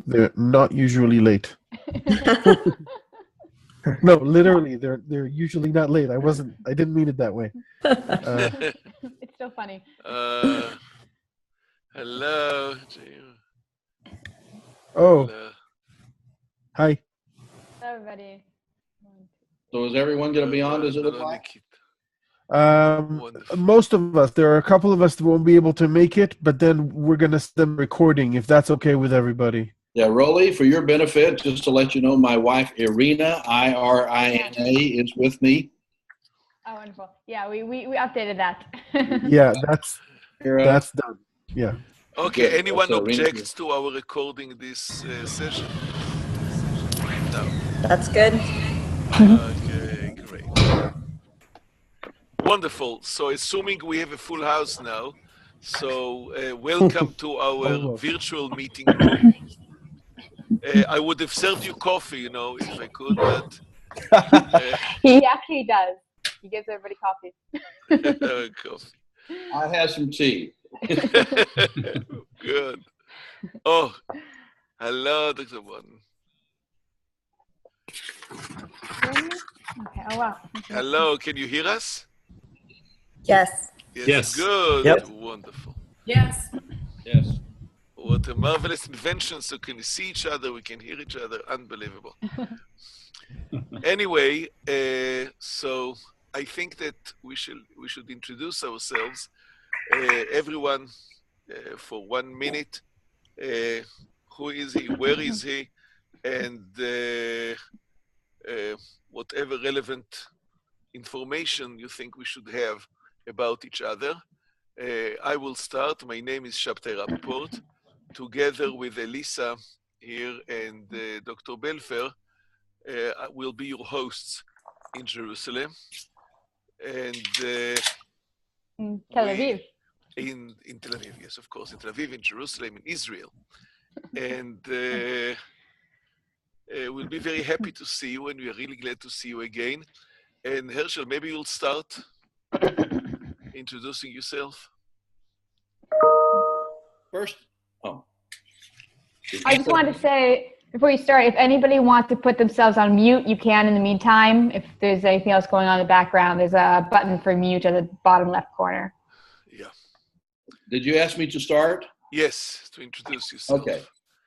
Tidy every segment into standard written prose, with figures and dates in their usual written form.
They're not usually late. No, literally, they're usually not late. I didn't mean it that way. It's so funny. Hello. Oh, Hello. hi. Hello, everybody. So is everyone going to be on? Does it look like? Most of us. There are a couple of us that won't be able to make it, but then we're going to send them recording if that's okay with everybody. Yeah, Rolly, for your benefit, just to let you know, my wife, Irina, I-R-I-N-A, is with me. Oh, wonderful. Yeah, we updated that. Yeah, that's done. Yeah. Okay, Good. anyone That's objects to our recording this session? No. That's good. Okay, great. Wonderful. So assuming we have a full house now, so welcome to our virtual meeting room. I would have served you coffee, if I could, but... He actually does. He gives everybody coffee. Coffee. I have some tea. Good. Oh, hello, Dr. Warden. Okay. Oh, wow. Hello, can you hear us? Yes. Yes. Good. Yep. Wonderful. Yes. Yes. What a marvelous invention. So can you see each other? We can hear each other. Unbelievable. Anyway, so I think that we should introduce ourselves. Everyone for 1 minute. Who is he? Where is he? And whatever relevant information you think we should have about each other. I will start. My name is Shabtai Rappaport. Together with Elisa here and Dr. Belfer, will be your hosts in Jerusalem. And In Tel Aviv. In Tel Aviv, yes, of course. In Tel Aviv, in Jerusalem, in Israel. And we'll be very happy to see you, and we are really glad to see you again. And Herschel, maybe you'll start introducing yourself. First, I just wanted to say, before you start, if anybody wants to put themselves on mute, you can in the meantime. If there's anything else going on in the background, there's a button for mute at the bottom left corner. Yeah. Did you ask me to start? Yes, to introduce yourself. Okay.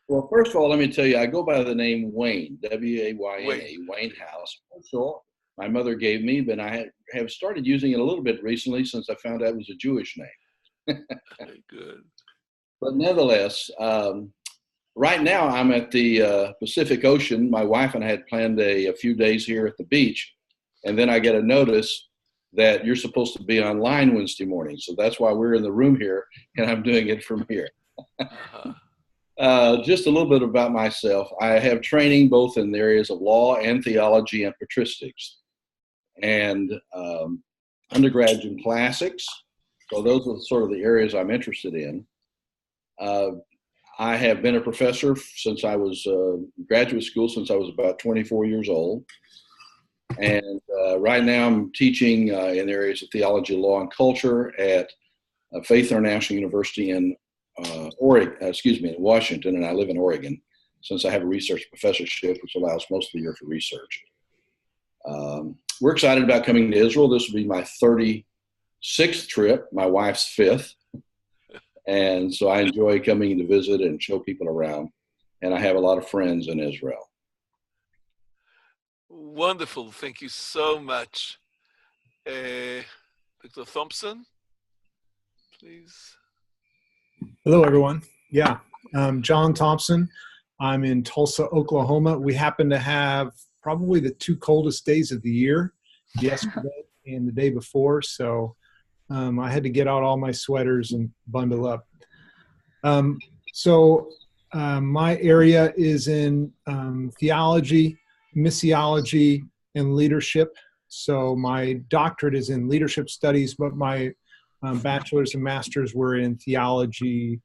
Well, first of all, let me tell you, I go by the name Wayne, W-A-Y-N-A, Wayne House. So my mother gave me, but I have started using it a little bit recently since I found out it was a Jewish name. Very good. But nevertheless, right now I'm at the Pacific Ocean. My wife and I had planned a few days here at the beach, and then I get a notice that you're supposed to be online Wednesday morning. So that's why we're in the room here, and I'm doing it from here. Just a little bit about myself. I have training both in the areas of law and theology and patristics, and undergraduate classics. So those are sort of the areas I'm interested in. I have been a professor since I was graduate school, since I was about 24 years old. And right now I'm teaching in areas of theology, law, and culture at Faith International University in in Washington, and I live in Oregon, since I have a research professorship, which allows most of the year for research. We're excited about coming to Israel. This will be my 36th trip, my wife's 5th. And so I enjoy coming to visit and show people around. And I have a lot of friends in Israel. Wonderful. Thank you so much. Dr. Thompson, please. Hello, everyone. Yeah, John Thompson. I'm in Tulsa, Oklahoma. We happen to have probably the 2 coldest days of the year, yesterday and the day before. So I had to get out all my sweaters and bundle up. My area is in theology, missiology, and leadership. So my doctorate is in leadership studies, but my bachelor's and master's were in theology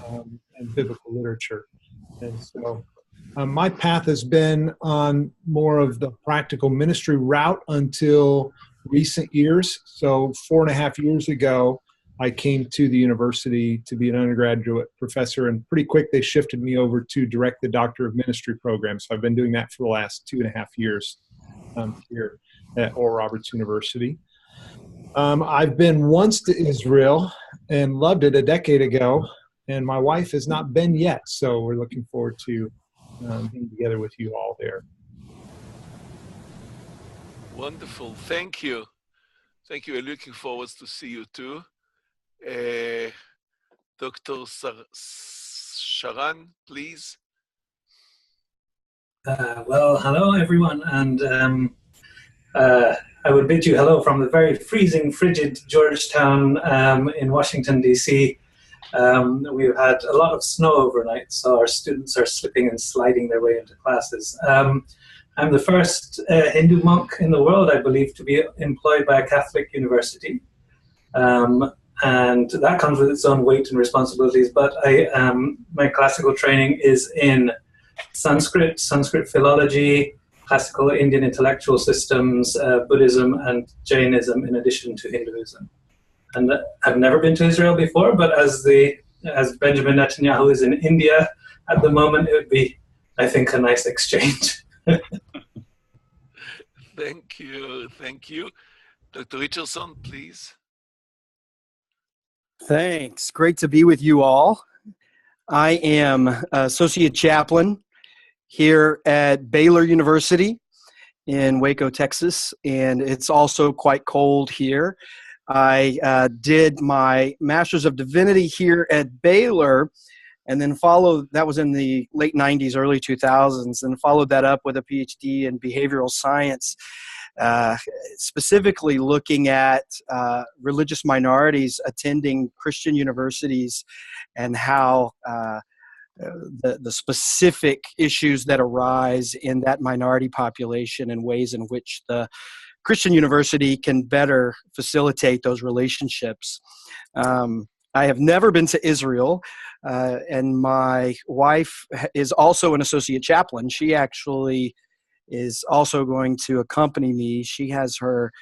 and biblical literature. And so my path has been on more of the practical ministry route until recent years. So 4.5 years ago, I came to the university to be an undergraduate professor, and pretty quick they shifted me over to direct the Doctor of Ministry program. So I've been doing that for the last 2.5 years here at Oral Roberts University. I've been once to Israel and loved it a decade ago, and my wife has not been yet. So we're looking forward to being together with you all there. Wonderful. Thank you. Thank you. I'm looking forward to see you too. Dr. Sharan, please. Well, hello everyone, and I would bid you hello from the very freezing, frigid Georgetown in Washington, D.C. We've had a lot of snow overnight, so our students are slipping and sliding their way into classes. I'm the first Hindu monk in the world, I believe, to be employed by a Catholic university. And that comes with its own weight and responsibilities, but my classical training is in Sanskrit philology, classical Indian intellectual systems, Buddhism and Jainism, in addition to Hinduism. And I've never been to Israel before, but as Benjamin Netanyahu is in India at the moment, it would be, I think, a nice exchange. Thank you. Thank you. Dr. Richardson, please. Thanks. Great to be with you all. I am Associate Chaplain here at Baylor University in Waco, Texas, and it's also quite cold here. I did my Master's of Divinity here at Baylor, and then that was in the late 90s, early 2000s, and followed that up with a PhD in behavioral science, specifically looking at religious minorities attending Christian universities and how the specific issues that arise in that minority population and ways in which the Christian university can better facilitate those relationships. I have never been to Israel, and my wife is also an associate chaplain. She actually is also going to accompany me. She has her,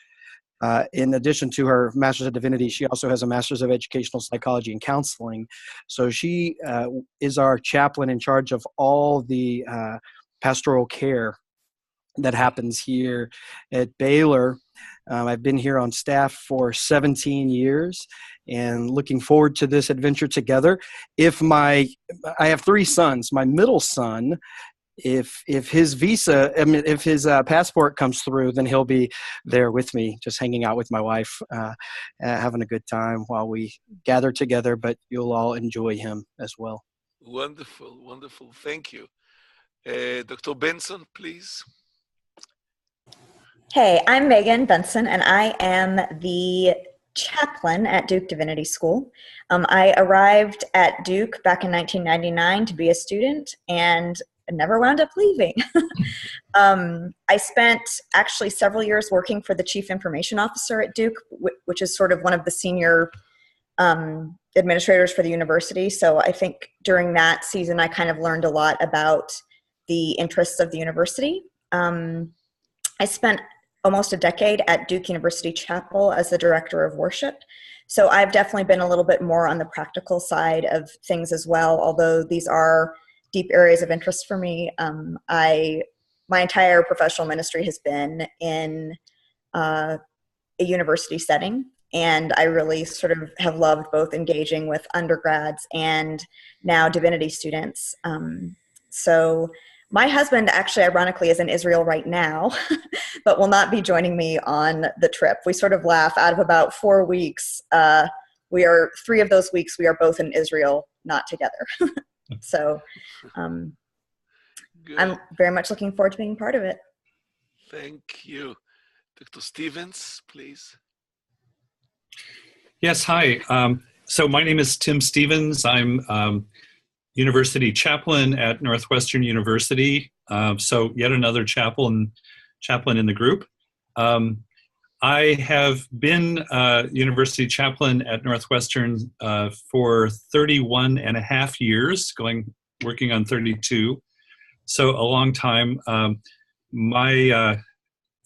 in addition to her Master's of Divinity, she also has a Master's of Educational Psychology and Counseling. So she is our chaplain in charge of all the pastoral care that happens here at Baylor. I've been here on staff for 17 years and looking forward to this adventure together. I have 3 sons. My middle son, if his passport comes through, then he'll be there with me, just hanging out with my wife, having a good time while we gather together, but you'll all enjoy him as well. Wonderful, wonderful. Thank you. Dr. Benson, please. Hey, I'm Megan Benson, and I am the chaplain at Duke Divinity School. I arrived at Duke back in 1999 to be a student and never wound up leaving. I spent actually several years working for the Chief Information Officer at Duke, which is sort of one of the senior administrators for the university. So I think during that season, I kind of learned a lot about the interests of the university. I spent almost a decade at Duke University Chapel as the director of worship. So I've definitely been a little bit more on the practical side of things as well, although these are deep areas of interest for me. My entire professional ministry has been in a university setting, and I really sort of have loved both engaging with undergrads and now divinity students. So my husband actually, ironically, is in Israel right now, but will not be joining me on the trip. We sort of laugh, out of about 4 weeks, 3 of those weeks we are both in Israel, not together. So I'm very much looking forward to being part of it. Thank you. Dr. Stevens, please. Yes, hi. So my name is Tim Stevens. I'm university chaplain at Northwestern University. So yet another chaplain in the group. I have been university chaplain at Northwestern for 31 and a half years, working on 32. So a long time.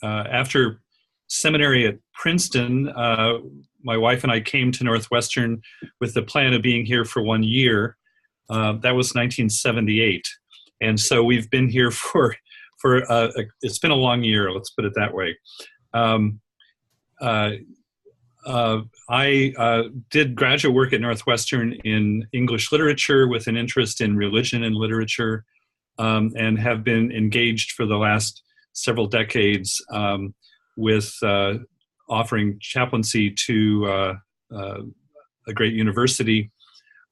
After seminary at Princeton, my wife and I came to Northwestern with the plan of being here for 1 year. That was 1978. And so we've been here for it's been a long year, let's put it that way. I did graduate work at Northwestern in English literature with an interest in religion and literature, and have been engaged for the last several decades with offering chaplaincy to a great university.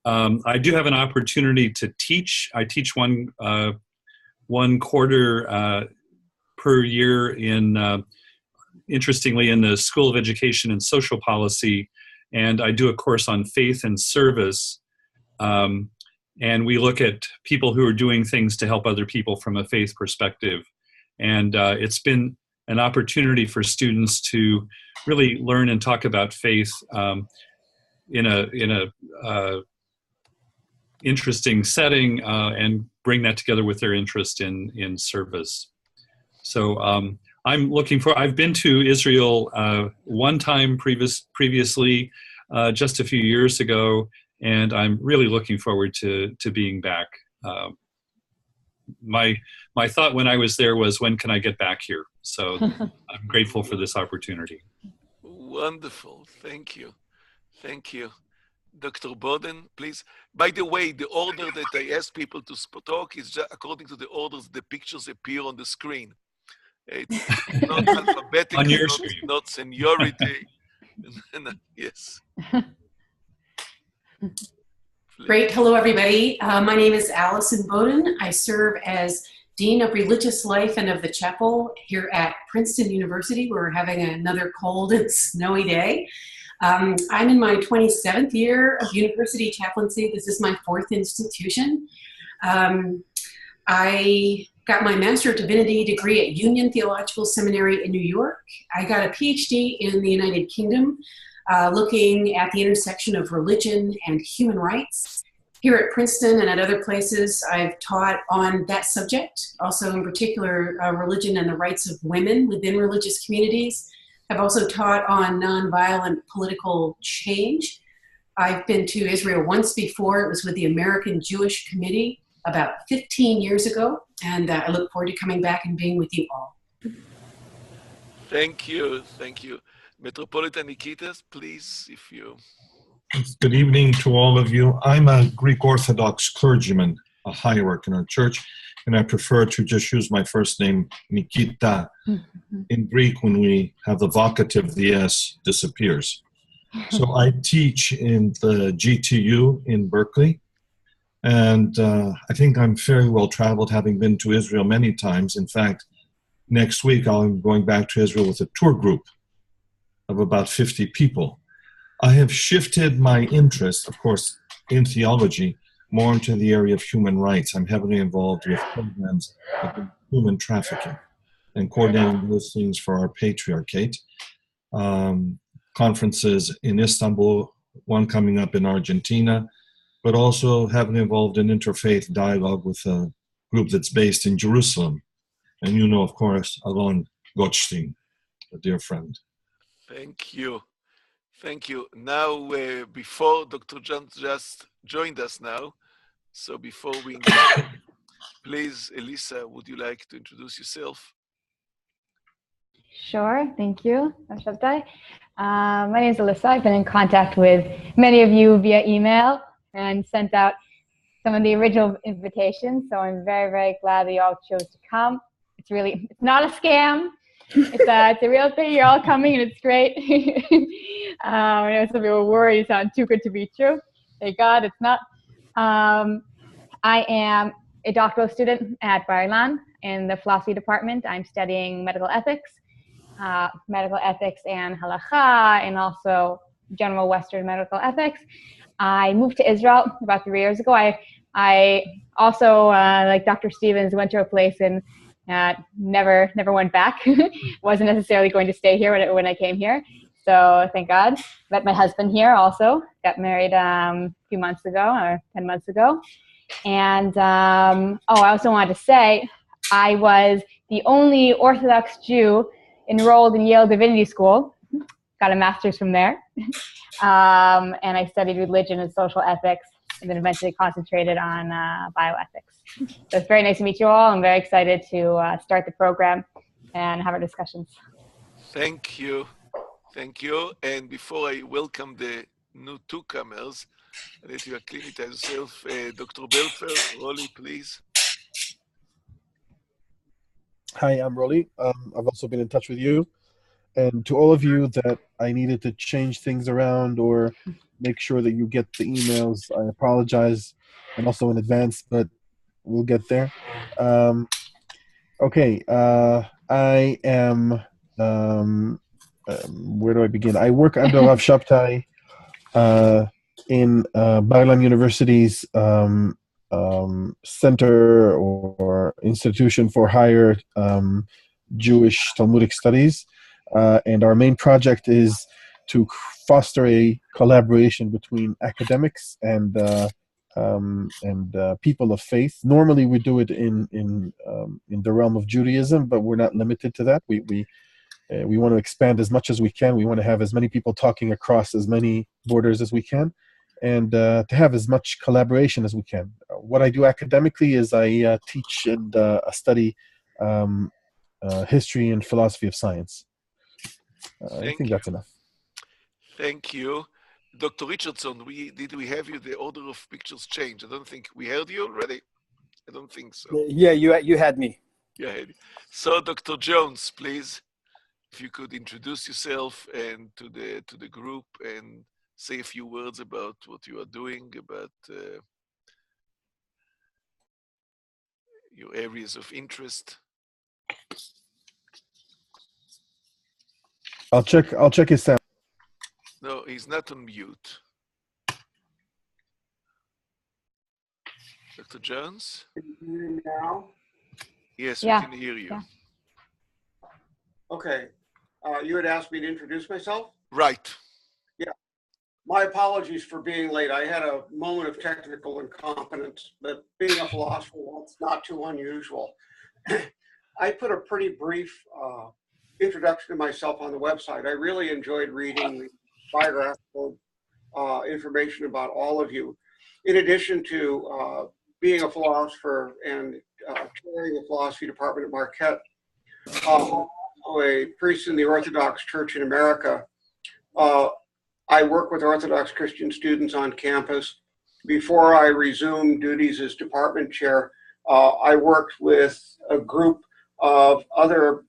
I do have an opportunity to teach. I teach one quarter per year in, interestingly, in the School of Education and Social Policy, and I do a course on faith and service. And we look at people who are doing things to help other people from a faith perspective. And it's been an opportunity for students to really learn and talk about faith in a interesting setting, and bring that together with their interest in service. So I've been to Israel one time previously, just a few years ago, and I'm really looking forward to being back. My thought when I was there was, when can I get back here? So I'm grateful for this opportunity. Wonderful. Thank you. Thank you. Dr. Bowden, please. By the way, the order that I ask people to talk is just according to the orders the pictures appear on the screen. It's not alphabetical, on your screen. Not seniority. Yes. Great. Hello, everybody. My name is Allison Bowden. I serve as Dean of Religious Life and of the Chapel here at Princeton University. We're having another cold and snowy day. I'm in my 27th year of university chaplaincy. This is my 4th institution. I got my Master of Divinity degree at Union Theological Seminary in New York. I got a PhD in the United Kingdom, looking at the intersection of religion and human rights. Here at Princeton and at other places, I've taught on that subject, also in particular religion and the rights of women within religious communities. I've also taught on nonviolent political change. I've been to Israel once before. It was with the American Jewish Committee about 15 years ago, and I look forward to coming back and being with you all. Thank you. Thank you. Metropolitan Nikitas, please, if you... Good evening to all of you. I'm a Greek Orthodox clergyman, a hierarch in our church, and I prefer to just use my first name, Nikita. In Greek, when we have the vocative, the S disappears. So I teach in the GTU in Berkeley, and I think I'm fairly well traveled, having been to Israel many times. In fact, next week I'm going back to Israel with a tour group of about 50 people. I have shifted my interest, of course, in theology, more into the area of human rights. I'm heavily involved with programs of human trafficking and coordinating those things for our patriarchate. Conferences in Istanbul, one coming up in Argentina, but also heavily involved in interfaith dialogue with a group that's based in Jerusalem. And you know, of course, Alon Gottstein, a dear friend. Thank you. Thank you. Now, before Dr. John just joined us now, so before we engage, please, Elisa, would you like to introduce yourself? Sure, thank you, Shabtai. My name is Alyssa. I've been in contact with many of you via email and sent out some of the original invitations, so I'm very, very glad that you all chose to come. It's not a scam. It's a real thing. You're all coming, and it's great. I know some people were worried it sounded too good to be true. Thank God it's not. I am a doctoral student at Bar-Ilan in the philosophy department. I'm studying medical ethics and halakha, and also general Western medical ethics. I moved to Israel about 3 years ago. I also, like Dr. Stevens, went to a place and never went back. Wasn't necessarily going to stay here when I came here. So thank God. Met my husband here also. Got married a few months ago, or 10 months ago. And I also wanted to say I was the only Orthodox Jew enrolled in Yale Divinity School. got a master's from there. And I studied religion and social ethics, and then eventually concentrated on bioethics. So it's very nice to meet you all. I'm very excited to start the program and have our discussions. Thank you. Thank you. And before I welcome the new newcomers, let you acclimatize yourself. Dr. Belfer, Rolly, please. Hi, I'm Rolly. I've also been in touch with you. And to all of you that I needed to change things around or make sure that you get the emails, I apologize, and also in advance, but we'll get there. Okay, I am, where do I begin? I work under Rav Shabtai in Bar-Ilan University's Center or Institution for Higher Jewish Talmudic Studies. And our main project is to foster a collaboration between academics and people of faith. Normally, we do it in the realm of Judaism, but we're not limited to that. We want to expand as much as we can. We want to have as many people talking across as many borders as we can, and to have as much collaboration as we can. What I do academically is I teach and study history and philosophy of science. I think that's enough. Thank you. Dr. Richardson, did we have you? The order of pictures changed. I don't think we heard you already. I don't think so. Yeah, you had me. Yeah. So, Dr. Jones, please, if you could introduce yourself and to the group and say a few words about what you are doing, about your areas of interest. I'll check his sound. No, he's not on mute. Dr. Jones? Can you hear me now? Yes, Yeah. we can hear you. Yeah. Okay. You had asked me to introduce myself? Right. Yeah. My apologies for being late. I had a moment of technical incompetence, but being a philosopher, well, it's not too unusual. I put a pretty brief introduction to myself on the website. I really enjoyed reading the biographical information about all of you. In addition to being a philosopher and chairing the philosophy department at Marquette, I'm a priest in the Orthodox Church in America. I work with Orthodox Christian students on campus. Before I resumed duties as department chair, I worked with a group of other,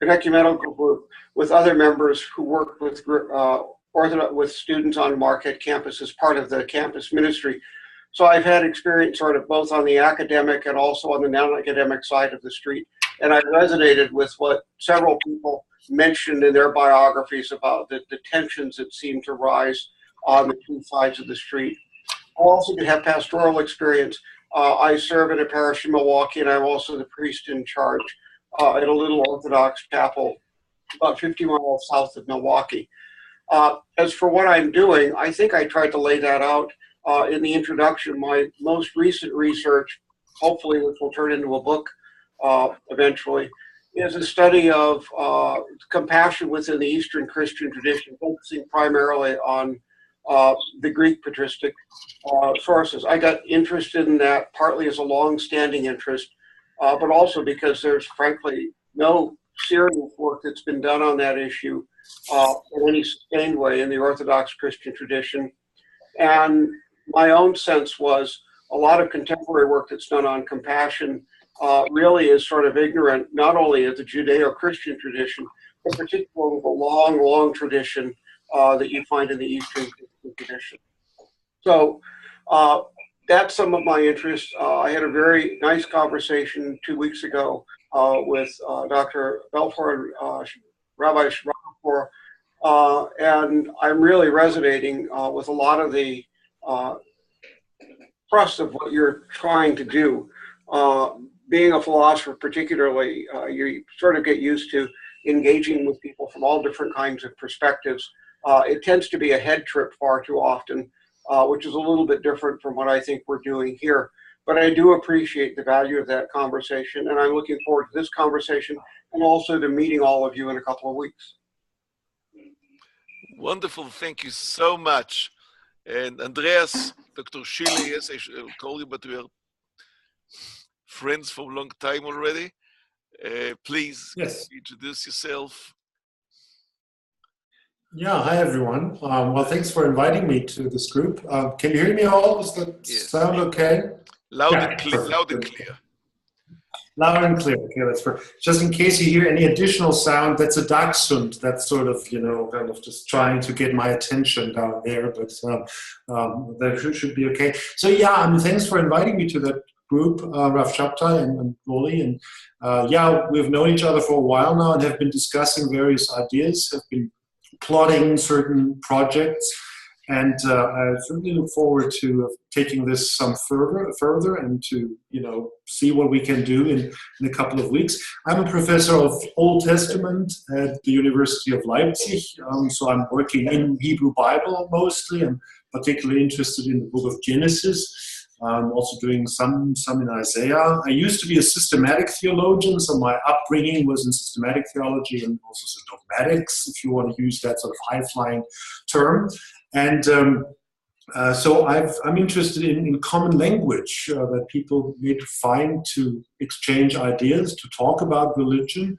an ecumenical group with other members who worked with students on Marquette campus as part of the campus ministry. So I've had experience sort of both on the academic and also on the non-academic side of the street. And I resonated with what several people mentioned in their biographies about the tensions that seem to rise on the two sides of the street. I also did have pastoral experience. I serve in a parish in Milwaukee, and I'm also the priest in charge at a little Orthodox chapel about 50 miles south of Milwaukee. As for what I'm doing, I think I tried to lay that out in the introduction. My most recent research, hopefully which will turn into a book eventually, is a study of compassion within the Eastern Christian tradition, focusing primarily on the Greek patristic sources. I got interested in that partly as a long-standing interest, but also because there's frankly no serious work that's been done on that issue in any sustained way in the Orthodox Christian tradition. And my own sense was a lot of contemporary work that's done on compassion really is sort of ignorant, not only of the Judeo-Christian tradition, but particularly the long, long tradition that you find in the Eastern Christian tradition. So that's some of my interests. I had a very nice conversation 2 weeks ago with Dr. Belfer and Rabbi Shrapour, and I'm really resonating with a lot of the thrust of what you're trying to do. Being a philosopher particularly, you sort of get used to engaging with people from all different kinds of perspectives. It tends to be a head trip far too often, which is a little bit different from what I think we're doing here. But I do appreciate the value of that conversation, and I'm looking forward to this conversation and also to meeting all of you in a couple of weeks. Wonderful. Thank you so much. And Andreas, Dr. Shile, yes, I should call you, but we are friends for a long time already. Please Yes. introduce yourself. Yeah. Hi, everyone. Well, thanks for inviting me to this group. Can you hear me all? Does that Yes. sound okay? Loud Yeah, and clear. perfect. Loud and Good. clear. Loud and clear. Okay, that's perfect. Just in case you hear any additional sound, that's a dachshund. That's sort of, kind of just trying to get my attention down there, but that should be okay. So yeah, thanks for inviting me to that group, Rav Shabtai and Woli. And yeah, we've known each other for a while now and have been discussing various ideas, have been plotting certain projects. And I certainly look forward to taking this some further and to, see what we can do in a couple of weeks. I'm a professor of Old Testament at the University of Leipzig. So I'm working in Hebrew Bible mostly. I'm particularly interested in the book of Genesis. I'm also doing some in Isaiah. I used to be a systematic theologian, so my upbringing was in systematic theology and also dogmatics, if you want to use that sort of high-flying term. And so I'm interested in common language that people need to find to exchange ideas, to talk about religion,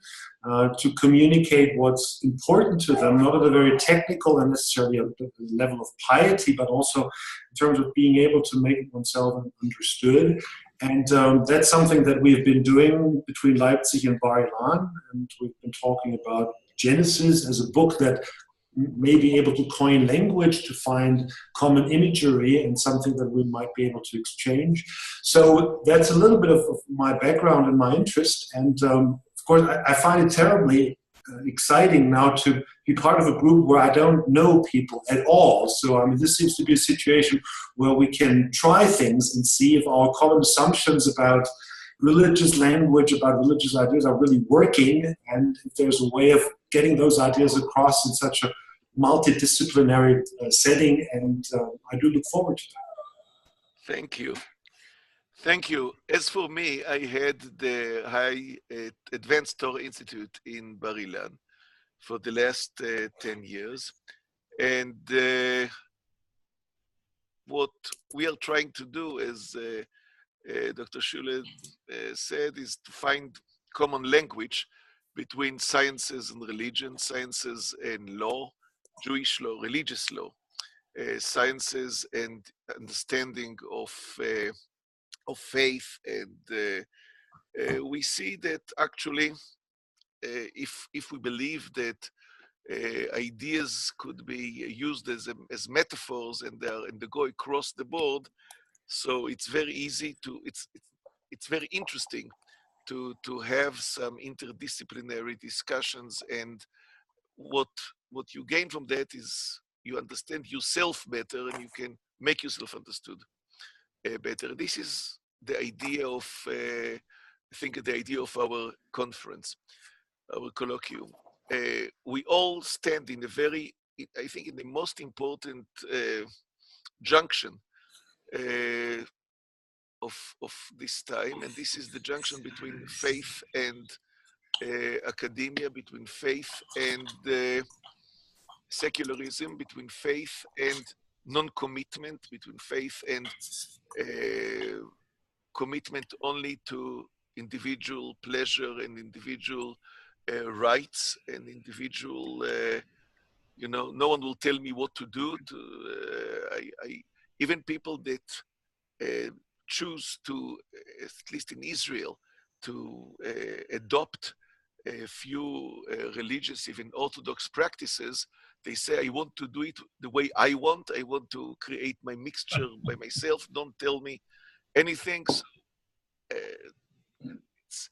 to communicate what's important to them, not at a very technical and necessarily a level of piety, but also in terms of being able to make oneself understood. And that's something that we've been doing between Leipzig and Bar Ilan. And we've been talking about Genesis as a book that may be able to coin language to find common imagery and something that we might be able to exchange. So that's a little bit of my background and my interest. And of course, I find it terribly exciting now to be part of a group where I don't know people at all. So this seems to be a situation where we can try things and see if our common assumptions about religious language, about religious ideas are really working, and if there's a way of getting those ideas across in such a multidisciplinary setting, and I do look forward to that. Thank you. Thank you. As for me, I had the High Advanced Torah Institute in Bar Ilan for the last 10 years. And what we are trying to do, as Dr. Shule said, is to find common language between sciences and religion, sciences and law, Jewish law, religious law, sciences and understanding of faith. And we see that actually, if we believe that ideas could be used as metaphors and they go across the board, so it's very easy to, it's very interesting to have some interdisciplinary discussions. And what you gain from that is you understand yourself better and you can make yourself understood better. This is the idea of, I think, the idea of our conference, our colloquium. We all stand in a very, I think, in the most important junction of this time, and this is the junction between faith and academia, between faith and secularism, between faith and non-commitment, between faith and commitment only to individual pleasure and individual rights and individual, no one will tell me what to do. Even people that choose to, at least in Israel, to adopt a few religious, even Orthodox practices, they say, I want to do it the way I want to create my mixture by myself, don't tell me anything. So, it's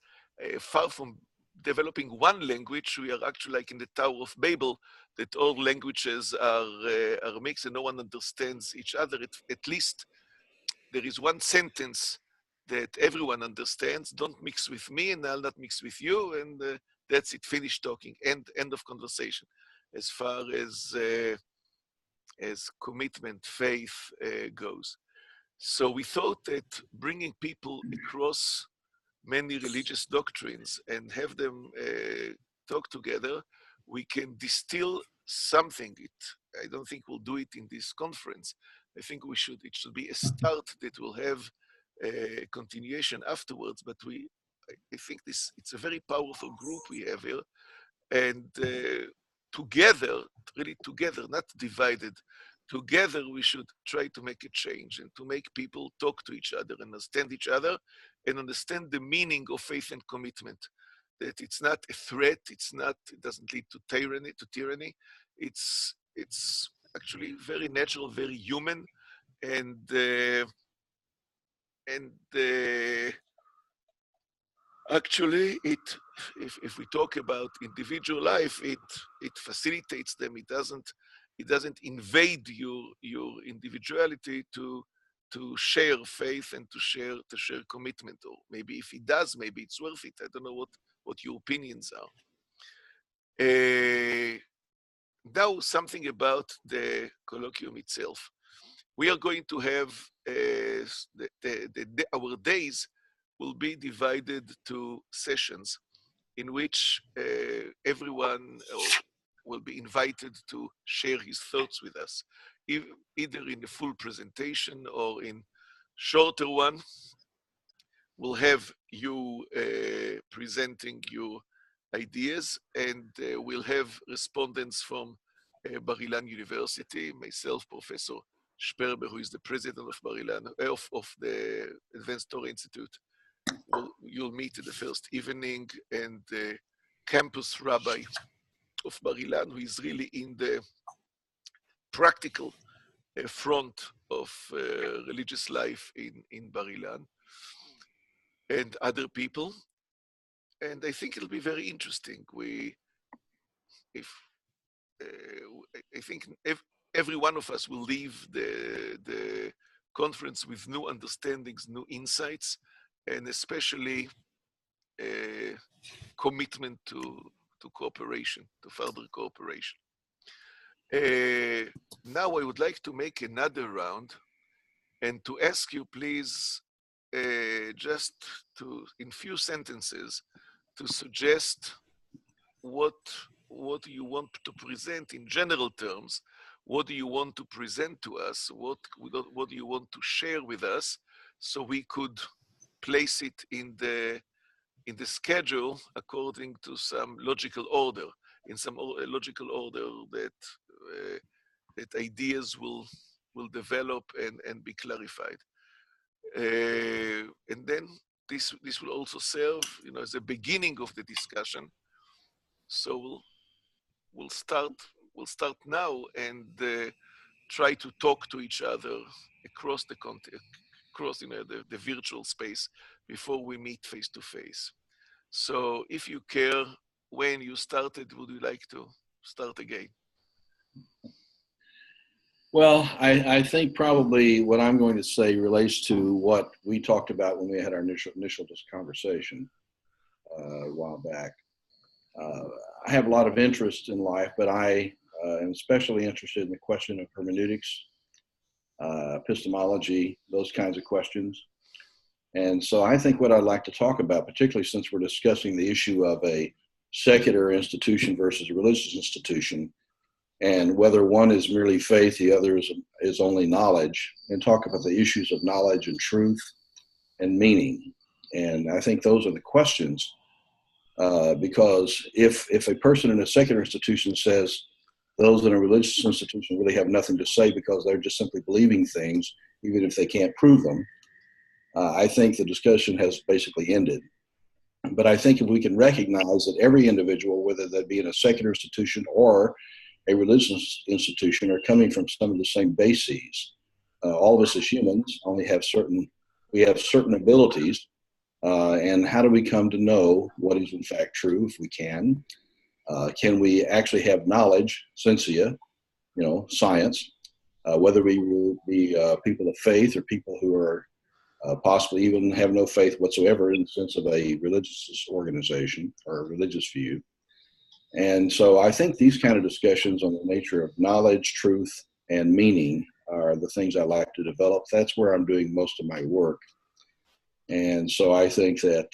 far from developing one language. We are actually like in the Tower of Babel, that all languages are mixed and no one understands each other. At least there is one sentence that everyone understands: don't mix with me and I'll not mix with you, and that's it, finish talking, end of conversation. As far as commitment, faith goes. So we thought that bringing people across many religious doctrines and have them talk together, we can distill something. I don't think we'll do it in this conference. I think it should be a start that will have a continuation afterwards, but I think it's a very powerful group we have here, and together, really together, not divided, together we should try to make a change and to make people talk to each other, understand each other, and understand the meaning of faith and commitment. That it's not a threat, it doesn't lead to tyranny. It's actually very natural, very human, and actually, if we talk about individual life, it facilitates them. It doesn't invade your individuality to share faith and to share commitment. Or maybe if it does, maybe it's worth it. I don't know what your opinions are. Now, something about the colloquium itself. We are going to have our days will be divided to sessions in which everyone will be invited to share his thoughts with us, either in a full presentation or in shorter one. We'll have you presenting your ideas, and we'll have respondents from Bar-Ilan University, myself, Professor Sperber, who is the president of Bar-Ilan, of the Advanced Torah Institute. You'll meet at the first evening, and the campus rabbi of Bar-Ilan, who is really in the practical front of religious life in Bar-Ilan, and other people. And I think it'll be very interesting. I think every one of us will leave the conference with new understandings, new insights, and especially commitment to cooperation, to further cooperation. Now I would like to make another round and to ask you, please, just in few sentences, to suggest what you want to present in general terms. What do you want to present to us? What do you want to share with us, so we could place it in the schedule according to some logical order, in some logical order that ideas will develop and be clarified. And then this will also serve, as a beginning of the discussion. So we'll start now and try to talk to each other across the context, across the virtual space before we meet face to face. So if you care, when you started, would you like to start again? Well, I think probably what I'm going to say relates to what we talked about when we had our initial conversation a while back. I have a lot of interest in life, but I am especially interested in the question of hermeneutics, epistemology, those kinds of questions. And so I think what I'd like to talk about, particularly since we're discussing the issue of a secular institution versus a religious institution, and whether one is merely faith, the other is only knowledge, and talk about the issues of knowledge and truth and meaning. And I think those are the questions, because if a person in a secular institution says those in a religious institution really have nothing to say because they're just simply believing things, even if they can't prove them, I think the discussion has basically ended. But I think if we can recognize that every individual, whether that be in a secular institution or a religious institution, are coming from some of the same bases. All of us as humans only have certain abilities, and how do we come to know what is in fact true if we can? Can we actually have knowledge, sensia, science, whether we will be people of faith or people who are possibly even have no faith whatsoever in the sense of a religious organization or a religious view. And so I think these kind of discussions on the nature of knowledge, truth, and meaning are the things I like to develop. That's where I'm doing most of my work. And so I think that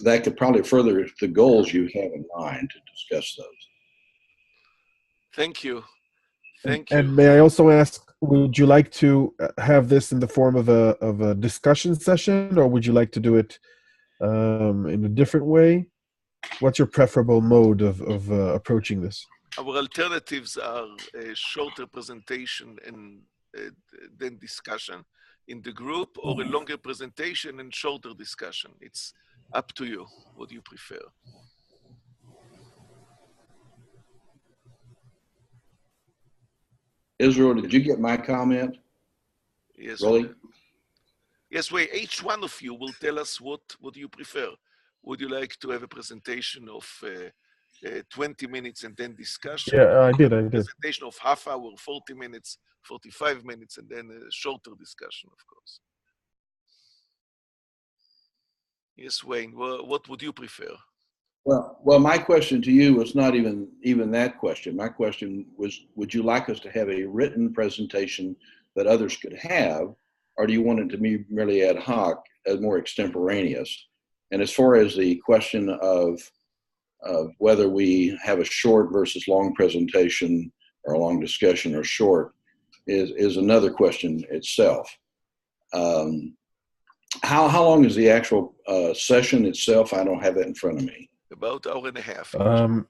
that could probably further the goals you have in mind to discuss those. Thank you. Thank And you. may I also ask, would you like to have this in the form of a discussion session, or would you like to do it in a different way? What's your preferable mode of approaching this? Our alternatives are a shorter presentation and then discussion in the group, or a longer presentation and shorter discussion. It's up to you. What do you prefer? Israel, did you get my comment? Yes. Really? Yes, wait, each one of you will tell us what do you prefer. Would you like to have a presentation of 20 minutes and then discussion? Yeah, I did. Presentation of half hour, 40 minutes, 45 minutes, and then a shorter discussion, of course. Yes, Wayne, what would you prefer? Well, my question to you was not even that question. My question was, would you like us to have a written presentation that others could have, or do you want it to be merely ad hoc, more extemporaneous? And as far as the question of whether we have a short versus long presentation or a long discussion or short is another question itself. How long is the actual session itself? I don't have that in front of me. About an hour and a half. No,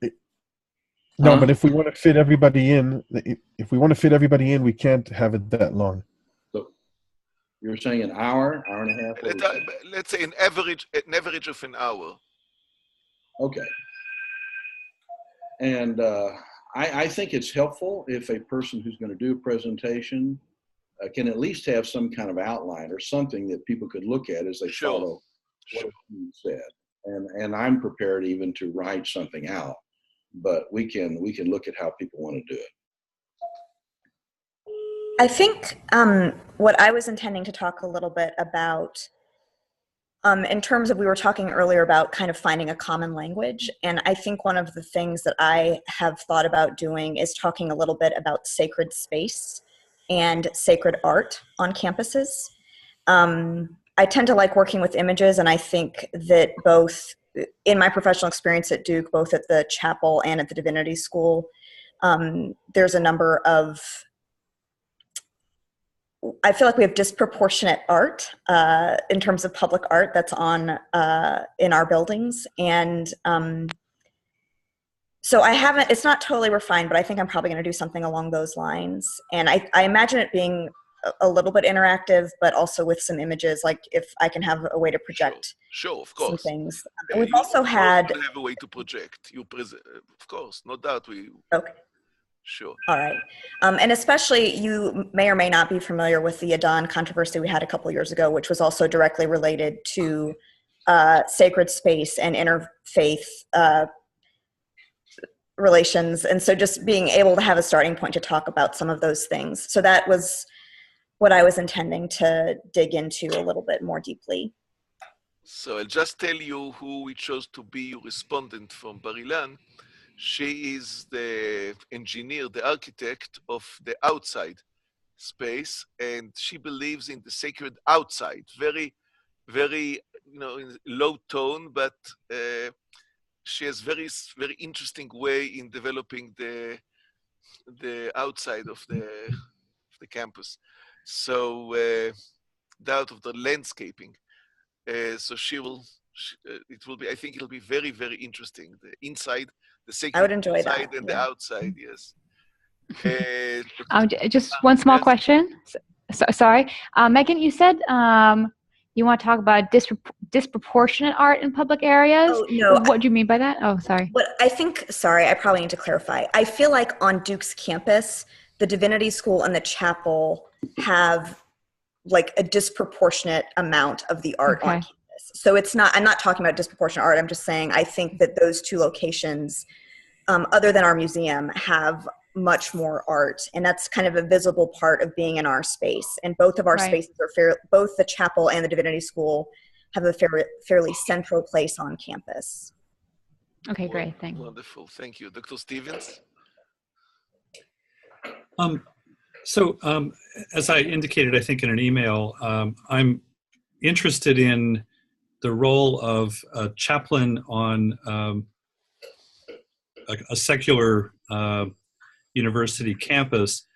but if we want to fit everybody in, we can't have it that long. So you're saying an hour and a half? Let's say an average of an hour. Okay. And I think it's helpful if a person who's going to do a presentation can at least have some kind of outline or something that people could look at as they follow what is being said. And I'm prepared even to write something out, but we can look at how people want to do it. I think what I was intending to talk a little bit about, in terms of, we were talking earlier about kind of finding a common language, and I think one of the things that I have thought about doing is talking a little bit about sacred space and sacred art on campuses. I tend to like working with images, and I think that both in my professional experience at Duke, both at the chapel and at the Divinity School, there's a number of, I feel like we have disproportionate art in terms of public art that's on in our buildings. And so it's not totally refined, but I think I'm probably going to do something along those lines. And I imagine it being a little bit interactive, but also with some images, like if I can have a way to project of course. some things. We've also had... have a way to project. Of course, no doubt. Okay. Sure. All right. And especially, you may or may not be familiar with the Adon controversy we had a couple years ago, which was also directly related to sacred space and interfaith relations. And so just being able to have a starting point to talk about some of those things. So that was what I was intending to dig into a little bit more deeply. So I'll just tell you who we chose to be your respondent from Bar Ilan. She is the engineer, the architect of the outside space, and she believes in the sacred outside. Very, very, low tone, but she has very, very interesting way in developing the outside of the campus. So out of the landscaping. So it will be, I think it'll be very, very interesting. The inside, the sacred I would enjoy inside that. and the outside, yes. Just one small question. Sorry. Megan, you said you want to talk about disproportionate art in public areas. Oh, no. What do you mean by that? Oh, sorry. But I probably need to clarify. I feel like on Duke's campus, the Divinity School and the chapel have like a disproportionate amount of the art on campus. So I'm not talking about disproportionate art. I'm just saying I think that those two locations, other than our museum, have much more art. And that's kind of a visible part of being in our space. And both of our spaces are both the chapel and the Divinity School have a fairly central place on campus. Okay, great. Thanks. Wonderful. Thank you. Dr. Stevens? As I indicated, I think in an email, I'm interested in the role of a chaplain on a secular university campus.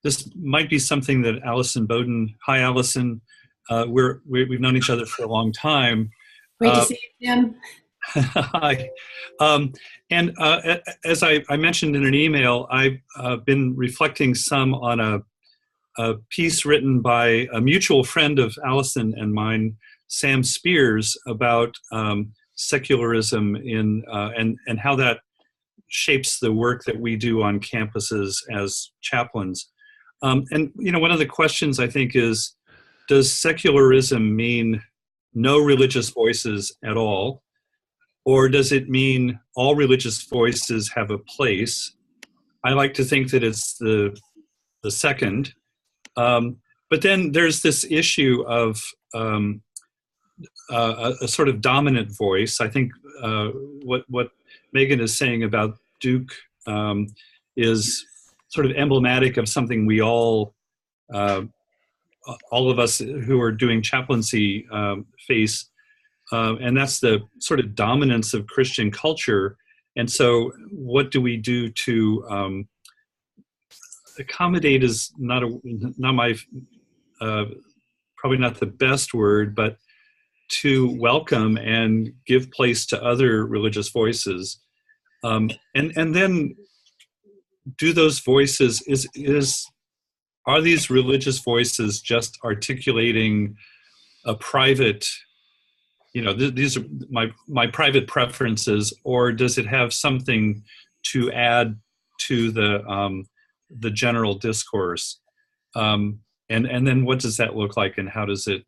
This might be something that Allison Bowden, hi Allison, we've known each other for a long time. Great to see you, Tim. Hi. And as I mentioned in an email, I've been reflecting some on a piece written by a mutual friend of Allison and mine, Sam Spears, about secularism and how that shapes the work that we do on campuses as chaplains. And one of the questions I think is, does secularism mean no religious voices at all? Or does it mean all religious voices have a place? I like to think that it's the second. But then there's this issue of a sort of dominant voice. I think what Megan is saying about Duke is sort of emblematic of something we all of us who are doing chaplaincy face. And that's the sort of dominance of Christian culture. And so what do we do to accommodate is not my, probably not the best word, but to welcome and give place to other religious voices. And then do those voices, are these religious voices just articulating a private, these are my private preferences, or does it have something to add to the general discourse? And then what does that look like, and how does it?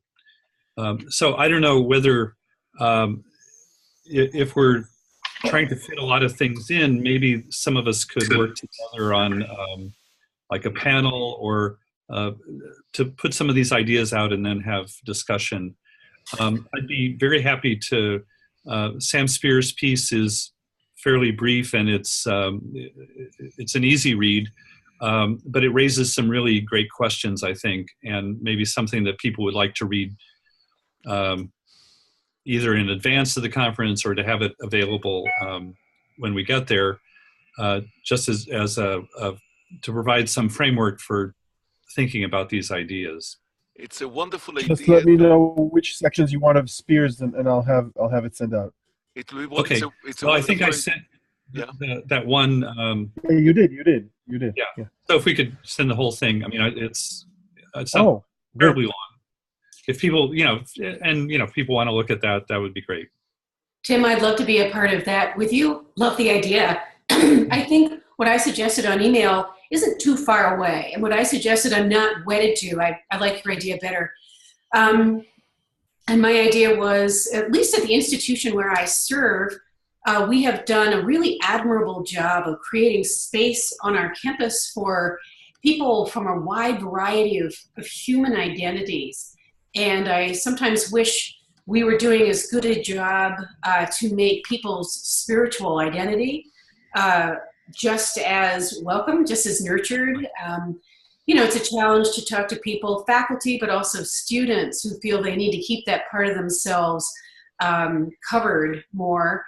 So I don't know whether if we're trying to fit a lot of things in, maybe some of us could work together on like a panel, or to put some of these ideas out and then have discussion. I'd be very happy to. Sam Spears' piece is fairly brief, and it's an easy read, but it raises some really great questions, I think, and maybe something that people would like to read either in advance of the conference or to have it available when we get there, just as to provide some framework for thinking about these ideas. It's a wonderful Just idea. let me know which sections you want of Spears, and I'll have it sent out. It will be Okay. Well, I think I sent that one. Yeah, you did. Yeah. So if we could send the whole thing, I mean, it's not great. terribly long. If people, if people want to look at that, that would be great. Tim, I'd love to be a part of that with you. Love the idea. I think what I suggested on email isn't too far away. And what I suggested I'm not wedded to. I like your idea better. And my idea was, at least at the institution where I serve, we have done a really admirable job of creating space on our campus for people from a wide variety of human identities. And I sometimes wish we were doing as good a job to make people's spiritual identity just as welcome, just as nurtured. It's a challenge to talk to people, faculty, but also students who feel they need to keep that part of themselves covered more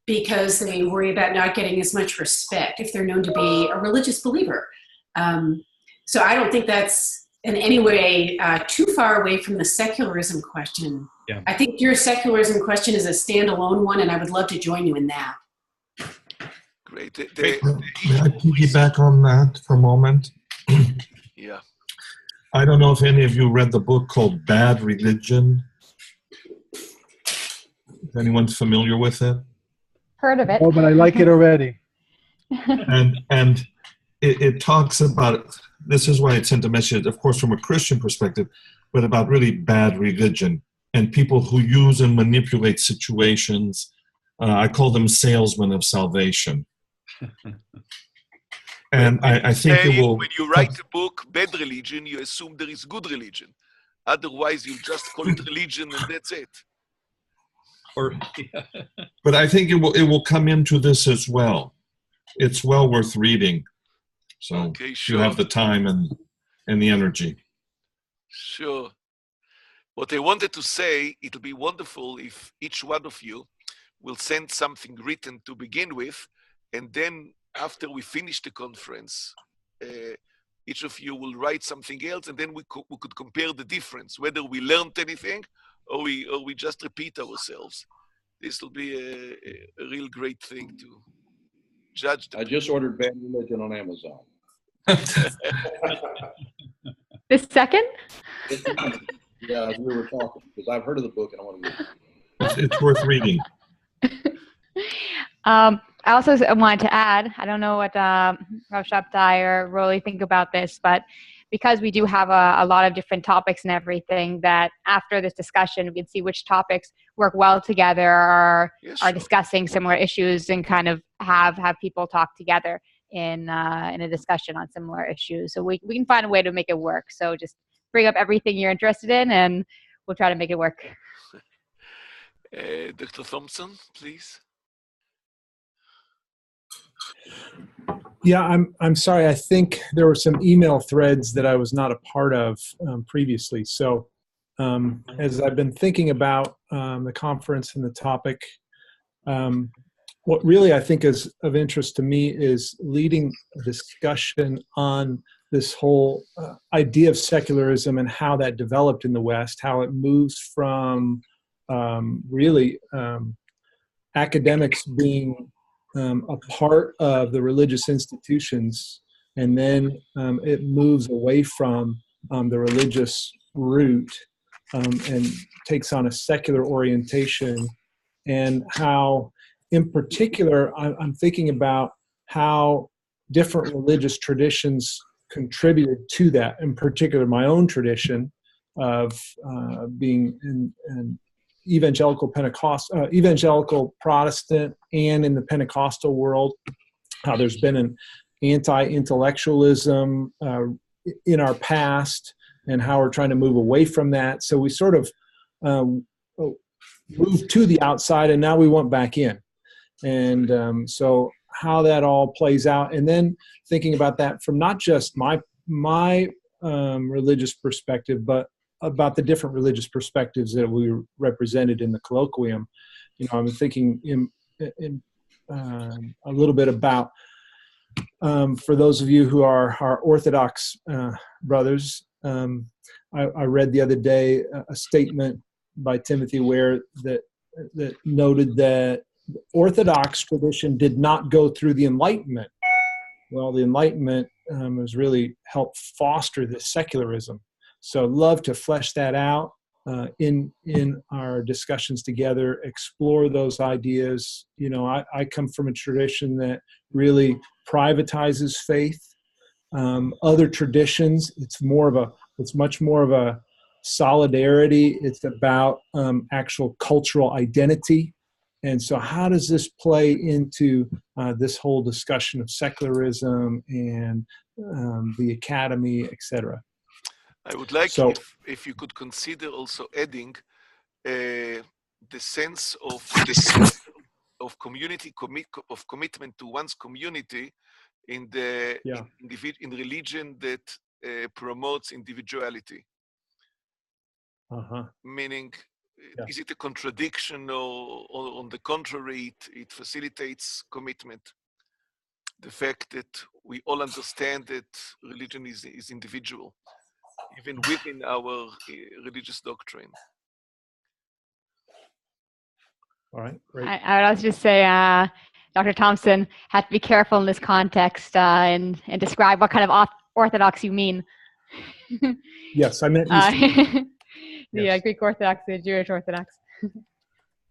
because they worry about not getting as much respect if they're known to be a religious believer. So I don't think that's in any way too far away from the secularism question. Yeah. I think your secularism question is a standalone one, and I would love to join you in that. Great. May I piggyback on that for a moment? Yeah. I don't know if any of you read the book called Bad Religion. Is anyone familiar with it? Heard of it. Oh, but I like it already. And it talks about, this is why it sent a message, of course, from a Christian perspective, but about really bad religion and people who use and manipulate situations. I call them salesmen of salvation. And I think it will... When you write a book, Bad Religion, you assume there is good religion. Otherwise, you just call it religion and that's it. But I think it will come into this as well. It's well worth reading. So okay, sure. You have the time and the energy. Sure. What I wanted to say, it'll be wonderful if each one of you will send something written to begin with, and then after we finish the conference, each of you will write something else, and then we could compare the difference, whether we learned anything or we just repeat ourselves. This will be a real great thing to judge. I just ordered Bad Religion on Amazon. The second? Yeah, as we were talking, because I've heard of the book and I want to read it. It's worth reading. I also wanted to add, I don't know what Rav Shabtai or Rolly think about this, but because we do have a lot of different topics and everything, that after this discussion, we can see which topics work well together or are discussing similar issues, and kind of have people talk together in a discussion on similar issues. So we can find a way to make it work. So just bring up everything you're interested in, and we'll try to make it work. Dr. Thompson, please. Yeah, I'm sorry. I think there were some email threads that I was not a part of previously. So as I've been thinking about the conference and the topic, what really I think is of interest to me is leading a discussion on this whole idea of secularism and how that developed in the West, how it moves from really academics being a part of the religious institutions, and then it moves away from the religious root and takes on a secular orientation, and how, in particular, I'm thinking about how different religious traditions contributed to that. In particular, my own tradition of being in evangelical Protestant and in the Pentecostal world, how there's been an anti-intellectualism in our past, and how we're trying to move away from that. So we sort of moved to the outside, and now we want back in. And so how that all plays out, and then thinking about that from not just my religious perspective, but about the different religious perspectives that we represented in the colloquium. You know, I'm thinking in a little bit about, for those of you who are our Orthodox brothers, I read the other day a statement by Timothy Ware that noted that Orthodox tradition did not go through the Enlightenment. Well, the Enlightenment has really helped foster this secularism. So I'd love to flesh that out in our discussions together, explore those ideas. You know, I come from a tradition that really privatizes faith. Other traditions, it's much more of a solidarity. It's about actual cultural identity. And so how does this play into this whole discussion of secularism and the academy, et cetera? I would like if you could consider also adding the sense of community of commitment to one's community in the in religion that promotes individuality. Meaning, is it a contradiction, or on the contrary, it facilitates commitment? The fact that we all understand that religion is individual, even within our religious doctrine. All right, great. I would also just say, Dr. Thompson had to be careful in this context and describe what kind of Orthodox you mean. Yes, I meant Eastern. The Greek Orthodox, the Jewish Orthodox.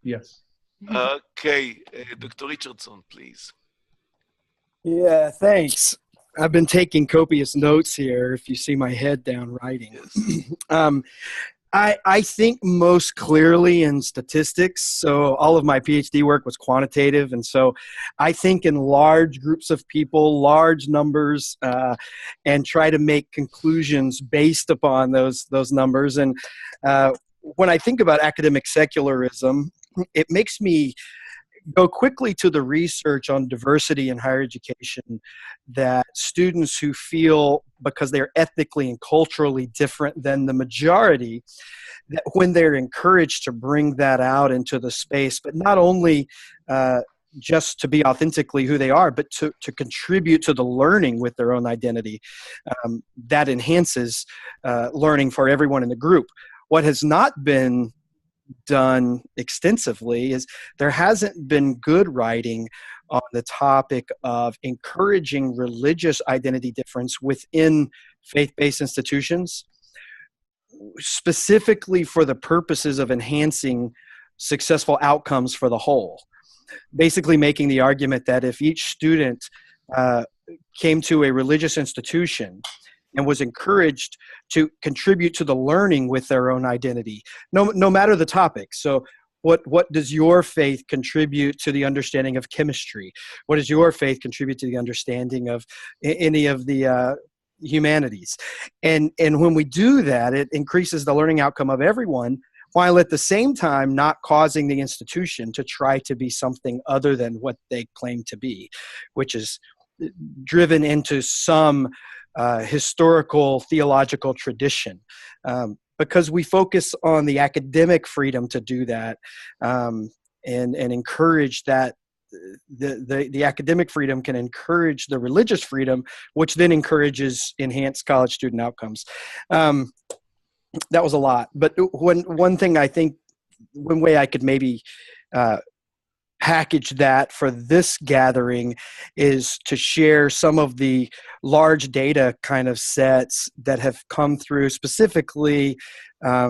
Yes. Okay, Dr. Richardson, please. Yeah, thanks. I've been taking copious notes here, if you see my head down writing. Yes. I think most clearly in statistics. So all of my PhD work was quantitative. And so I think in large groups of people, large numbers, and try to make conclusions based upon those numbers. And when I think about academic secularism, it makes me go quickly to the research on diversity in higher education, that students who feel, because they're ethnically and culturally different than the majority, that when they're encouraged to bring that out into the space, but not only just to be authentically who they are, but to contribute to the learning with their own identity. That enhances learning for everyone in the group. What has not been done extensively is there hasn't been good writing on the topic of encouraging religious identity difference within faith-based institutions, specifically for the purposes of enhancing successful outcomes for the whole. Basically making the argument that if each student came to a religious institution and was encouraged to contribute to the learning with their own identity, no matter the topic. So what does your faith contribute to the understanding of chemistry? What does your faith contribute to the understanding of any of the humanities? And when we do that, it increases the learning outcome of everyone, while at the same time not causing the institution to try to be something other than what they claim to be, which is driven into some historical theological tradition, because we focus on the academic freedom to do that, and encourage that the academic freedom can encourage the religious freedom, which then encourages enhanced college student outcomes. That was a lot, but one thing I think, one way I could maybe package that for this gathering is to share some of the large data kind of sets that have come through, specifically I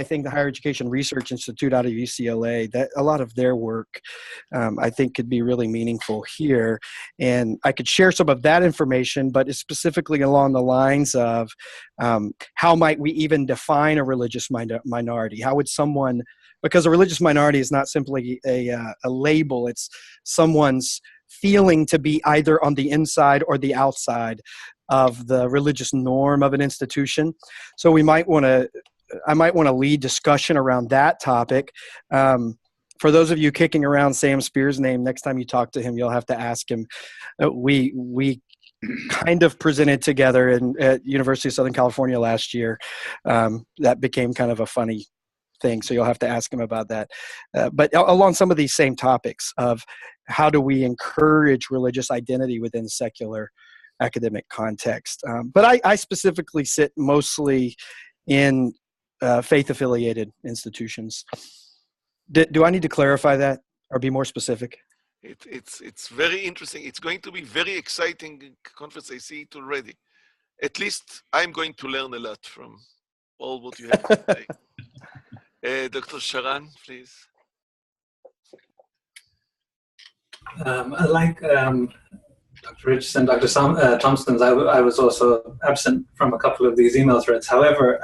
think the Higher Education Research Institute out of UCLA, that a lot of their work I think could be really meaningful here. And I could share some of that information, but it's specifically along the lines of how might we even define a religious minority? How would someone, because a religious minority is not simply a label, it's someone's feeling to be either on the inside or the outside of the religious norm of an institution. So I might want to lead discussion around that topic. For those of you kicking around Sam Spear's name, next time you talk to him, you'll have to ask him. We kind of presented together at University of Southern California last year. That became kind of a funny thing, so you'll have to ask him about that. But along some of these same topics of how do we encourage religious identity within secular academic context. But I specifically sit mostly in faith-affiliated institutions. Do I need to clarify that or be more specific? It's very interesting. It's going to be very exciting conference. I see it already. At least I'm going to learn a lot from all what you have to say. Dr. Sharan, please. Like Dr. Richardson, Dr. Thompson's, I was also absent from a couple of these email threads. However,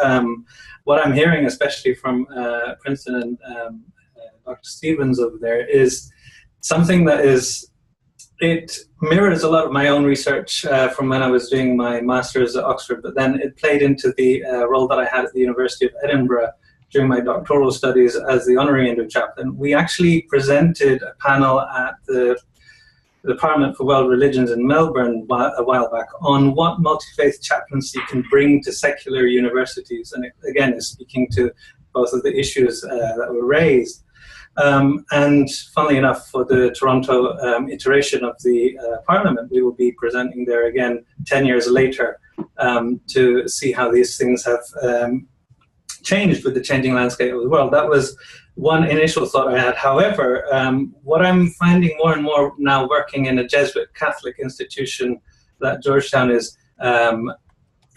what I'm hearing, especially from Princeton and Dr. Stevens over there, is something that it mirrors a lot of my own research from when I was doing my master's at Oxford, but then it played into the role that I had at the University of Edinburgh during my doctoral studies as the honorary Indo chaplain. We actually presented a panel at the Parliament for World Religions in Melbourne a while back on what multi-faith chaplaincy can bring to secular universities. And it, again, is speaking to both of the issues that were raised. And funnily enough, for the Toronto iteration of the Parliament, we will be presenting there again 10 years later to see how these things have changed with the changing landscape of the world. That was one initial thought I had. However, what I'm finding more and more now working in a Jesuit Catholic institution that Georgetown is, and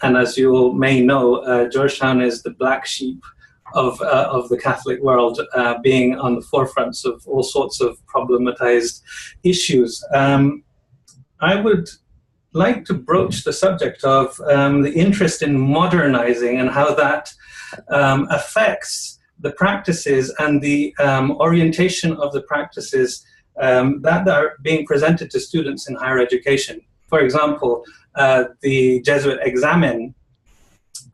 as you all may know, Georgetown is the black sheep of the Catholic world, being on the forefronts of all sorts of problematized issues. I would like to broach the subject of the interest in modernizing and how that affects the practices and the orientation of the practices that are being presented to students in higher education. For example, the Jesuit examen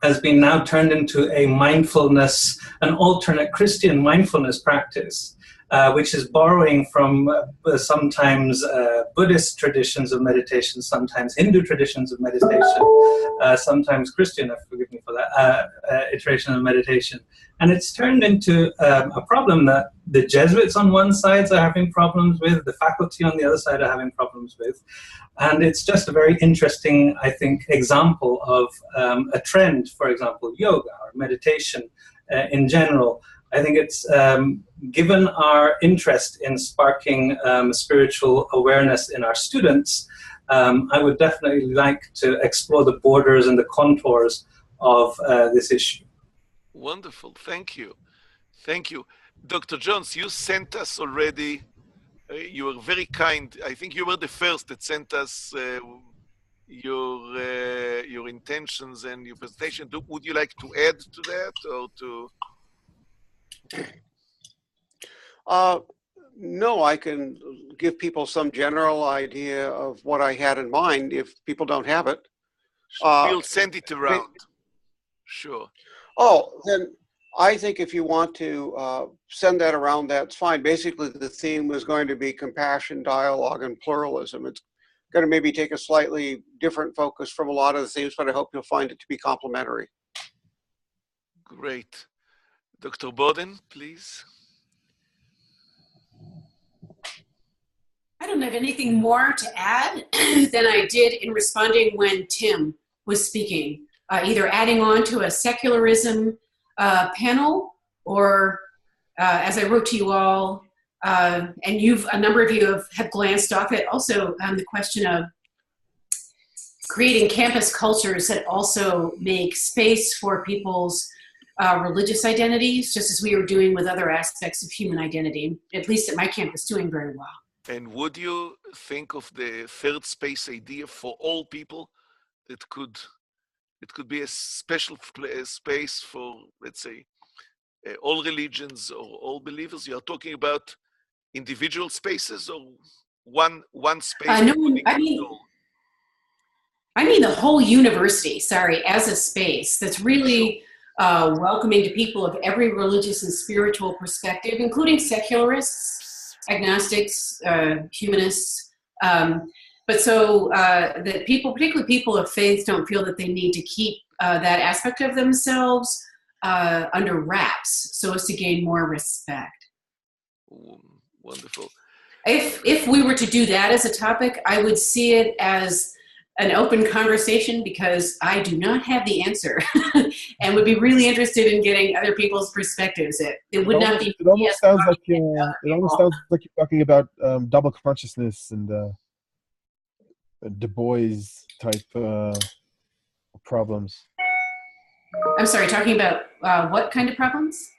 has been now turned into a mindfulness, an alternate Christian mindfulness practice. which is borrowing from sometimes Buddhist traditions of meditation, sometimes Hindu traditions of meditation, sometimes Christian, forgive me for that, iteration of meditation. And it's turned into a problem that the Jesuits on one side are having problems with, the faculty on the other side are having problems with. And it's just a very interesting, I think, example of a trend, for example, yoga or meditation in general. I think it's given our interest in sparking spiritual awareness in our students, I would definitely like to explore the borders and the contours of this issue. Wonderful. Thank you. Thank you. Dr. Jones, you sent us already, you were very kind. I think you were the first that sent us your intentions and your presentation. Would you like to add to that or to? No, I can give people some general idea of what I had in mind if people don't have it. We'll send it around. Sure. Oh, then I think if you want to send that around, that's fine. Basically, the theme is going to be compassion, dialogue, and pluralism. It's going to maybe take a slightly different focus from a lot of the themes, but I hope you'll find it to be complementary. Great. Dr. Boden, please. I don't have anything more to add than I did in responding when Tim was speaking, either adding on to a secularism panel or, as I wrote to you all, and a number of you have glanced off it, also the question of creating campus cultures that also make space for people's religious identities, just as we are doing with other aspects of human identity, at least at my campus, doing very well. And would you think of the third space idea for all people that it could be a special space for, let's say, all religions or all believers? You are talking about individual spaces or one space? No, I mean the whole university, sorry, as a space that's really welcoming to people of every religious and spiritual perspective, including secularists, agnostics, humanists, but so that people, particularly people of faith, don't feel that they need to keep that aspect of themselves under wraps so as to gain more respect. Wonderful. If we were to do that as a topic, I would see it as an open conversation because I do not have the answer and would be really interested in getting other people's perspectives. It would not be. It almost sounds like you're talking about double consciousness and Du Bois type problems. I'm sorry, talking about what kind of problems?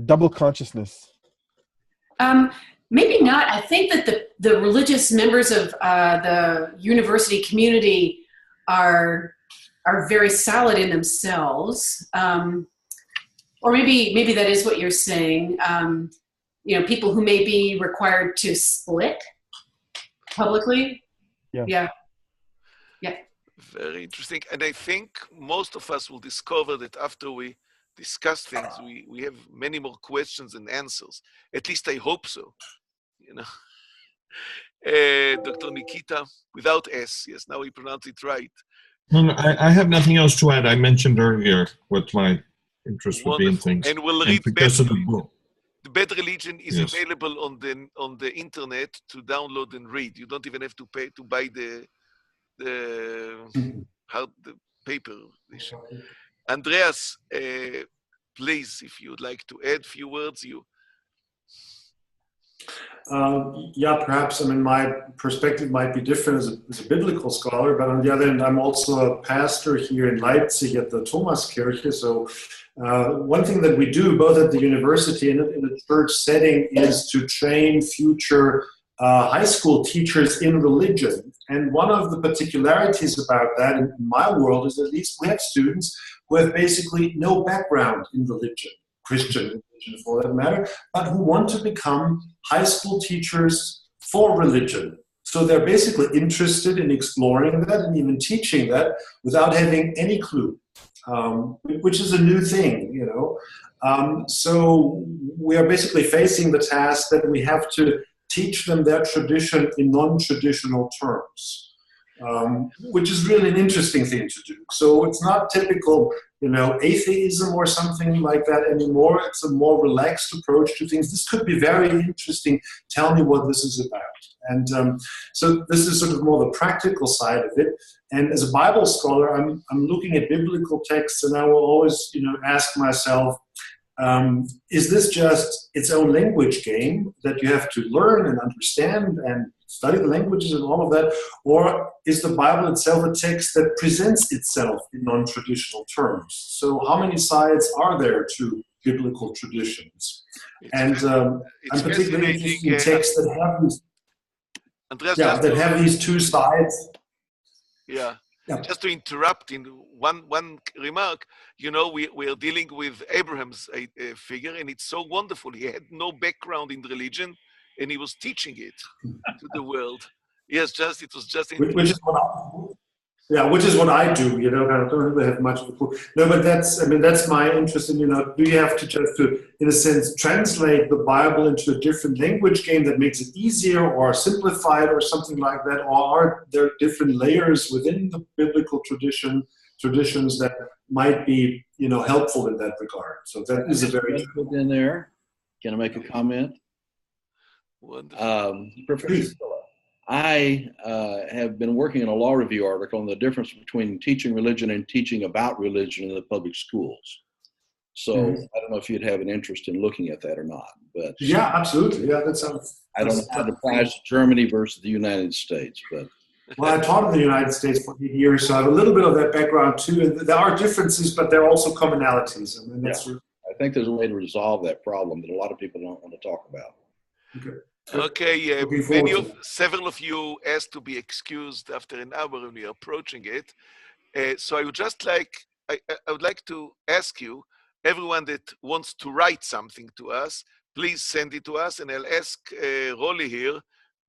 Double consciousness. Maybe not. I think that the religious members of the university community are very solid in themselves, or maybe that is what you're saying. People who may be required to split publicly. Yeah. Very interesting. And I think most of us will discover that after we discuss things, we have many more questions and answers. At least I hope so. Dr. Nikita, without S, yes, now we pronounce it right. No, I have nothing else to add. I mentioned earlier what my interest would be in things. And we'll read because of the book. The Bad Religion is available on the internet to download and read. You don't even have to pay to buy the paper edition. Andreas, please, if you'd like to add a few words, Perhaps, my perspective might be different as a biblical scholar, but on the other hand, I'm also a pastor here in Leipzig at the Thomaskirche. So one thing that we do both at the university and in the church setting is to train future high school teachers in religion. And one of the particularities about that in my world is at least we have students who have basically no background in religion, Christian religion for that matter, but who want to become high school teachers for religion. So they're basically interested in exploring that and even teaching that without having any clue, which is a new thing, So we are basically facing the task that we have to teach them their tradition in non-traditional terms, which is really an interesting thing to do. So it's not typical, atheism or something like that anymore. It's a more relaxed approach to things. This could be very interesting. Tell me what this is about. And so this is sort of more the practical side of it. And as a Bible scholar, I'm looking at biblical texts, and I will always, ask myself, is this just its own language game that you have to learn and understand and study the languages and all of that? Or is the Bible itself a text that presents itself in non-traditional terms? So how many sides are there to biblical traditions? I'm particularly interested in texts that have these, Andreas, that have these two sides. Yeah. Just to interrupt in one remark, we are dealing with Abraham's figure, and it's so wonderful. He had no background in religion, and he was teaching it to the world. Yes, it was just. Which is what I do. I don't really have much of a clue. No, but that's my interest in. Do you have to in a sense, translate the Bible into a different language game that makes it easier or simplified or something like that, or are there different layers within the biblical traditions that might be, helpful in that regard? So that is a very put in there. Can I make a comment? Professor, I have been working on a law review article on the difference between teaching religion and teaching about religion in the public schools. So I don't know if you'd have an interest in looking at that or not. But yeah, absolutely. Yeah, that sounds. I don't know how it applies to Germany versus the United States, but. Well, I taught in the United States for 8 years, so I have a little bit of that background too. And there are differences, but there are also commonalities. I think there's a way to resolve that problem that a lot of people don't want to talk about. Okay, several of you asked to be excused after an hour and we are approaching it. So I would like to ask you, everyone that wants to write something to us, please send it to us, and I'll ask Rolly here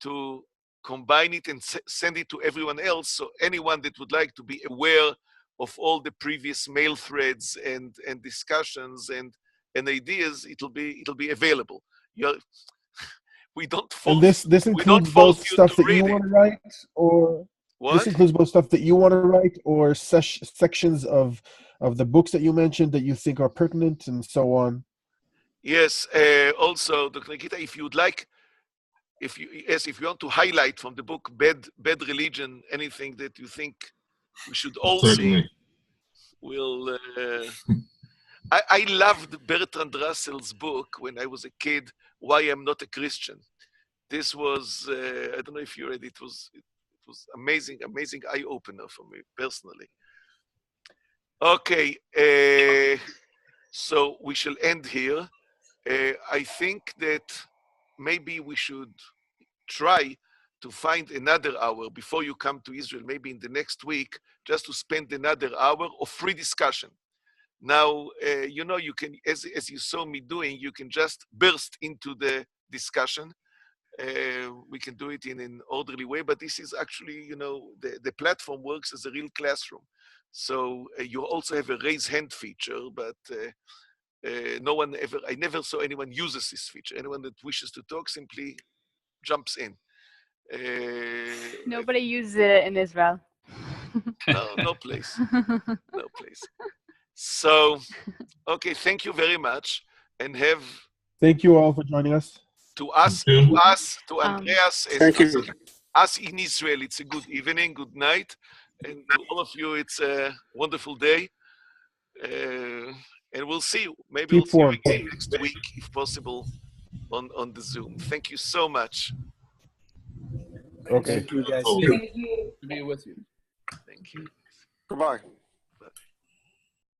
to combine it and send it to everyone else. So anyone that would like to be aware of all the previous mail threads and discussions and ideas, it'll be available. We don't force. And this includes both stuff that you want to write, or what? This includes both stuff that you want to write, or sections of the books that you mentioned that you think are pertinent, and so on. Yes. Also, Dr. Nikita, if you would like, if you want to highlight from the book Bad Religion anything that you think we should all see, we'll. I loved Bertrand Russell's book when I was a kid, Why I'm Not a Christian. This was, I don't know if you read it, it was amazing eye-opener for me personally. Okay, so we shall end here. I think that maybe we should try to find another hour before you come to Israel, maybe in the next week, just to spend another hour of free discussion. Now, you can, as you saw me doing, you can just burst into the discussion. We can do it in an orderly way, but this is actually, the platform works as a real classroom. So you also have a raise hand feature, but I never saw anyone uses this feature. Anyone that wishes to talk simply jumps in. Nobody uses it in Israel. No place. No place. So, okay, thank you very much, and thank you all for joining us. To Andreas, thank you. Us in Israel, it's a good evening, good night, and to all of you, it's a wonderful day, and we'll see you. Maybe we'll see you again next week, if possible, on the Zoom. Thank you so much. Okay. Thank you, guys. Thank you. To be with you. Thank you. Goodbye.